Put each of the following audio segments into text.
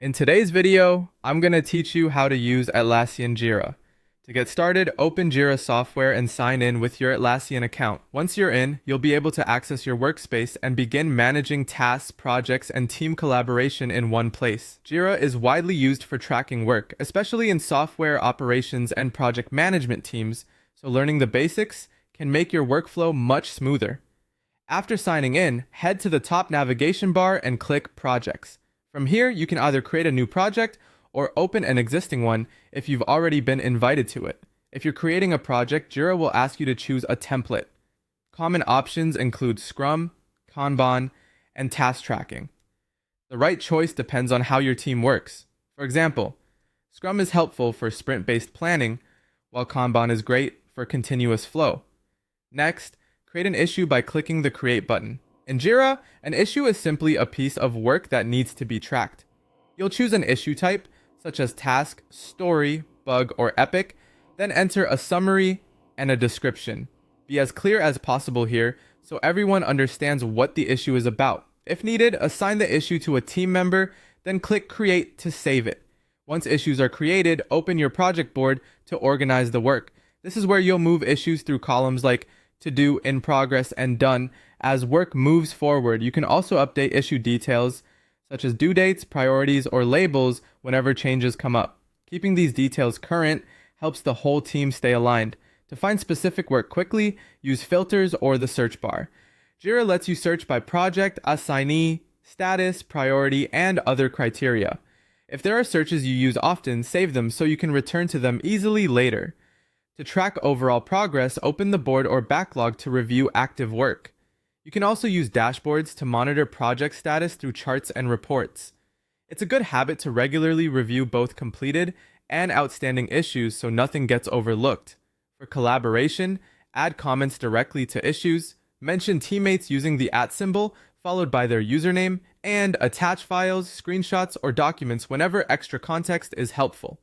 In today's video, I'm going to teach you how to use Atlassian Jira. To get started, open Jira software and sign in with your Atlassian account. Once you're in, you'll be able to access your workspace and begin managing tasks, projects, and team collaboration in one place. Jira is widely used for tracking work, especially in software operations and project management teams, so learning the basics can make your workflow much smoother. After signing in, head to the top navigation bar and click Projects. From here, you can either create a new project or open an existing one if you've already been invited to it. If you're creating a project, Jira will ask you to choose a template. Common options include Scrum, Kanban, and task tracking. The right choice depends on how your team works. For example, Scrum is helpful for sprint-based planning, while Kanban is great for continuous flow. Next, create an issue by clicking the Create button. In Jira, an issue is simply a piece of work that needs to be tracked. You'll choose an issue type, such as task, story, bug, or epic, then enter a summary and a description. Be as clear as possible here so everyone understands what the issue is about. If needed, assign the issue to a team member, then click Create to save it. Once issues are created, open your project board to organize the work. This is where you'll move issues through columns like To Do, In Progress, and Done. As work moves forward, you can also update issue details such as due dates, priorities, or labels whenever changes come up. Keeping these details current helps the whole team stay aligned. To find specific work quickly, use filters or the search bar. Jira lets you search by project, assignee, status, priority, and other criteria. If there are searches you use often, save them so you can return to them easily later. To track overall progress, open the board or backlog to review active work. You can also use dashboards to monitor project status through charts and reports. It's a good habit to regularly review both completed and outstanding issues so nothing gets overlooked. For collaboration, add comments directly to issues, mention teammates using the @ symbol followed by their username, and attach files, screenshots, or documents whenever extra context is helpful.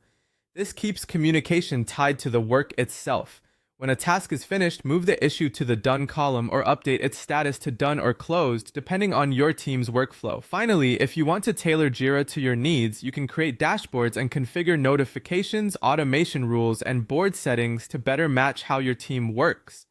This keeps communication tied to the work itself. When a task is finished, move the issue to the Done column or update its status to Done or Closed, depending on your team's workflow. Finally, if you want to tailor Jira to your needs, you can create dashboards and configure notifications, automation rules, and board settings to better match how your team works.